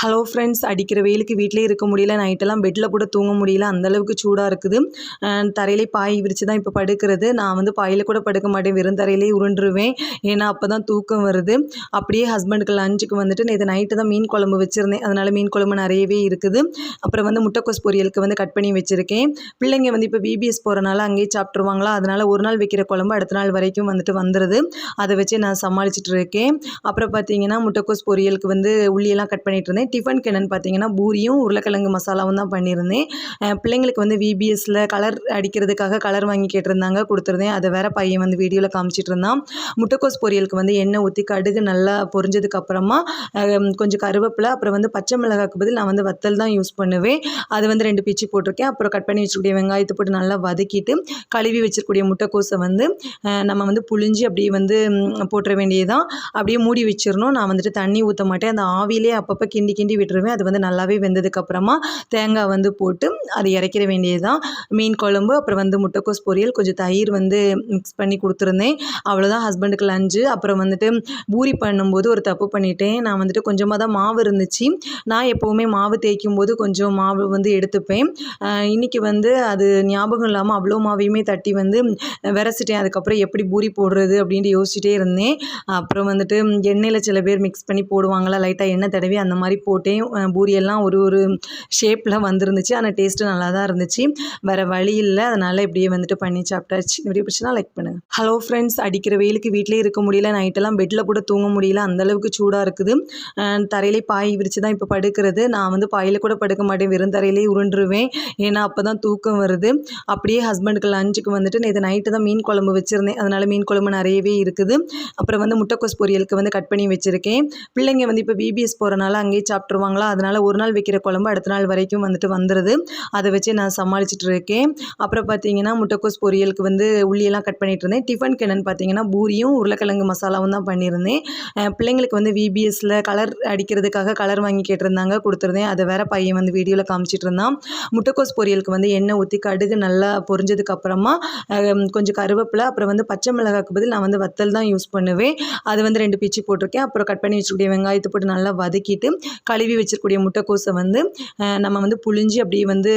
Hello friends, அடிக்கிற வெயிலுக்கு வீட்டிலே இருக்க முடியல. நைட்டெல்லாம் பெட்டில் கூட தூங்க முடியல. அந்தளவுக்கு சூடாக இருக்குது. தரையிலே பாய் விரித்து தான் இப்போ படுக்கிறது. நான் வந்து பாயில் கூட படுக்க மாட்டேன், வெறும் தரையிலே உருண்டுருவேன். ஏன்னா அப்போ தான் தூக்கம் வருது. அப்படியே ஹஸ்பண்டுக்கு லஞ்சுக்கு வந்துட்டு நேற்று நைட்டு தான் மீன் குழம்பு வச்சுருந்தேன். அதனால் மீன் குழம்பு நிறையவே இருக்குது. அப்புறம் வந்து முட்டைக்கோஸ் பொரியலுக்கு வந்து கட் பண்ணி வச்சுருக்கேன். பிள்ளைங்க வந்து இப்போ பிபிஎஸ் போகிறனால அங்கேயே சாப்பிட்ருவாங்களா, அதனால் ஒரு நாள் வைக்கிற குழம்பு அடுத்த நாள் வரைக்கும் வந்துட்டு வந்துடுது. அதை வச்சு நான் சமாளிச்சுட்டு இருக்கேன். அப்புறம் பார்த்தீங்கன்னா முட்டைக்கோஸ் பொரியலுக்கு வந்து உள்ளியெல்லாம் கட் பண்ணிட்டு இருந்தேன். டிஃபனுக்கு என்னென்னு பார்த்தீங்கன்னா பூரியும் உருளைக்கிழங்கு மசாலாவும் தான் பண்ணியிருந்தேன். பிள்ளைங்களுக்கு வந்து விபிஎஸ்சில் கலர் அடிக்கிறதுக்காக கலர் வாங்கி கேட்டிருந்தாங்க, கொடுத்துருந்தேன். அதை வேற பையன் வந்து வீடியோவில் காமிச்சிட்டு இருந்தான். முட்டைக்கோஸ் பொரியலுக்கு வந்து எண்ணெய் ஊற்றி கடுகு நல்லா பொரிஞ்சதுக்கு அப்புறமா கொஞ்சம் கருவேப்பிலை, அப்புறம் வந்து பச்சை மிளகாய்க்கு பதில் நான் வந்து வத்தல் தான் யூஸ் பண்ணுவேன். அது வந்து 2 பிச்சு போட்டிருக்கேன். அப்புறம் கட் பண்ணி வச்சுக்கூடிய வெங்காயத்தை போட்டு நல்லா வதக்கிட்டு கழுவி வச்சிருக்கூடிய முட்டைக்கோஸை வந்து நம்ம வந்து புழிஞ்சு அப்படியே வந்து போட்டுற வேண்டியதுதான். அப்படியே மூடி வச்சிடணும். நான் வந்துட்டு தண்ணி ஊற்ற மாட்டேன். அந்த ஆவிலே அப்பப்போ கிண்டி கிண்டி விட்டுருவேன். அது வந்து நல்லாவே வெந்ததுக்கப்புறமா தேங்காய் வந்து போட்டு அதை இறக்கிற வேண்டியது தான். மீன் குழம்பு, அப்புறம் வந்து முட்டைக்கோஸ் பொரியல், கொஞ்சம் தயிர் வந்து மிக்ஸ் பண்ணி கொடுத்துருந்தேன். அவ்வளோதான் ஹஸ்பண்டுக்கு லஞ்சு. அப்புறம் வந்துட்டு பூரி பண்ணும்போது ஒரு தப்பு பண்ணிட்டேன். நான் வந்துட்டு கொஞ்சமாக தான் மாவு இருந்துச்சு. நான் எப்போவுமே மாவு தேய்க்கும் போது கொஞ்சம் மாவு வந்து எடுத்துப்பேன். இன்றைக்கி வந்து அது ஞாபகம் இல்லாமல் அவ்வளோ மாவையுமே தட்டி வந்து விரசிட்டேன். அதுக்கப்புறம் எப்படி பூரி போடுறது அப்படின்ட்டு யோசிச்சுட்டே இருந்தேன். அப்புறம் வந்துட்டு எண்ணெயில் சில பேர் மிக்ஸ் பண்ணி போடுவாங்களா, லைட்டாக எண்ணெய் தடவி அந்த மாதிரி போட்டேன். பூரியெல்லாம் ஒரு ஷேப்பில் வந்துருந்துச்சு. ஆனால் டேஸ்ட்டு நல்லா தான் இருந்துச்சு. வேறு வழி இல்லை, அதனால் இப்படியே வந்துட்டு பண்ணி சாப்பிட்டாச்சு. இப்படி பிடிச்சினா லைக் பண்ணுங்கள். ஹலோ ஃப்ரெண்ட்ஸ், அடிக்கிற வெயிலுக்கு வீட்டிலே இருக்க முடியல. நைட்டெல்லாம் பெட்டில் கூட தூங்க முடியல, அந்தளவுக்கு சூடாக இருக்குது. தரையிலே பாய் விரித்து தான் இப்போ படுக்கிறது. நான் வந்து பாயில் கூட படுக்க மாட்டேன், வெறும் தரையிலே உருண்டுருவேன். ஏன்னா அப்போ தான் தூக்கம் வருது. அப்படியே ஹஸ்பண்டுக்கு லஞ்சுக்கு வந்துட்டு நேற்று நைட்டு தான் மீன் குழம்பு வச்சுருந்தேன். அதனால் மீன் குழம்பு நிறையவே இருக்குது. அப்புறம் வந்து முட்டைக்கோஸ் பொரியலுக்கு வந்து கட் பண்ணி வச்சுருக்கேன். பிள்ளைங்க வந்து இப்போ பிபிஎஸ் போகிறனால அங்கேயே சாப்பிட்ருவாங்களா, அதனால் ஒரு நாள் வைக்கிற குழம்பு அடுத்த நாள் வரைக்கும் வந்துட்டு வந்துடுது. அதை வச்சு நான் சமாளிச்சுட்டு இருக்கேன். அப்புறம் பார்த்தீங்கன்னா முட்டைக்கோஸ் பொரியலுக்கு வந்து உள்ளியெல்லாம் கட் பண்ணிட்டு இருந்தேன். டிஃபனுக்கு என்னென்னு பார்த்தீங்கன்னா பூரியும் உருளைக்கிழங்கு மசாலாவும் தான் பண்ணியிருந்தேன். பிள்ளைங்களுக்கு வந்து விபிஎஸ்சில் கலர் அடிக்கிறதுக்காக கலர் வாங்கி கேட்டிருந்தாங்க, கொடுத்துருந்தேன். அதை வேற பையன் வந்து வீடியோவில் காமிச்சிட்டு இருந்தான். முட்டைக்கோஸ் பொரியலுக்கு வந்து எண்ணெய் ஊற்றி கடுகு நல்லா பொரிஞ்சதுக்கு அப்புறமா கொஞ்சம் கருவேப்பிலை, அப்புறம் வந்து பச்சை மிளகாய்க்கு பதில் நான் வந்து வத்தல் தான் யூஸ் பண்ணுவேன். அது வந்து 2 பிச்சு போட்டிருக்கேன். அப்புறம் கட் பண்ணி வச்சுக்கூடிய வெங்காயத்தை போட்டு நல்லா வதக்கிட்டு கழுவி வச்சிருக்கூடிய முட்டைக்கோஸை வந்து நம்ம வந்து புழிஞ்சு அப்படியே வந்து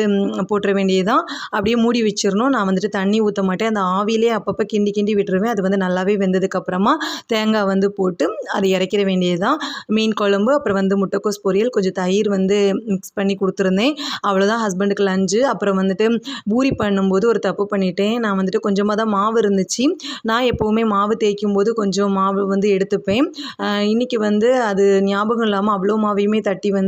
போட்டுற வேண்டியது தான். அப்படியே மூடி வச்சிடணும். நான் வந்துட்டு தண்ணி ஊற்ற மாட்டேன். அந்த ஆவிலே அப்பப்போ கிண்டி கிண்டி விட்டுருவேன். அது வந்து நல்லாவே வெந்ததுக்கப்புறமா தேங்காய் வந்து போட்டு அதை இறக்கிற வேண்டியது தான். மீன் குழம்பு, அப்புறம் வந்து முட்டைக்கோஸ் பொரியல், கொஞ்சம் தயிர் வந்து மிக்ஸ் பண்ணி கொடுத்துருந்தேன். அவ்வளோதான் ஹஸ்பண்டுக்கு லஞ்சு. அப்புறம் வந்துட்டு பூரி பண்ணும்போது ஒரு தப்பு பண்ணிட்டேன். நான் வந்துட்டு கொஞ்சமாக தான் மாவு இருந்துச்சு. நான் எப்போவுமே மாவு தேய்க்கும் போது கொஞ்சம் மாவு வந்து எடுத்துப்பேன். இன்றைக்கி வந்து அது ஞாபகம் இல்லாமல் அவ்வளோ மாவையுமே தட்டி வந்து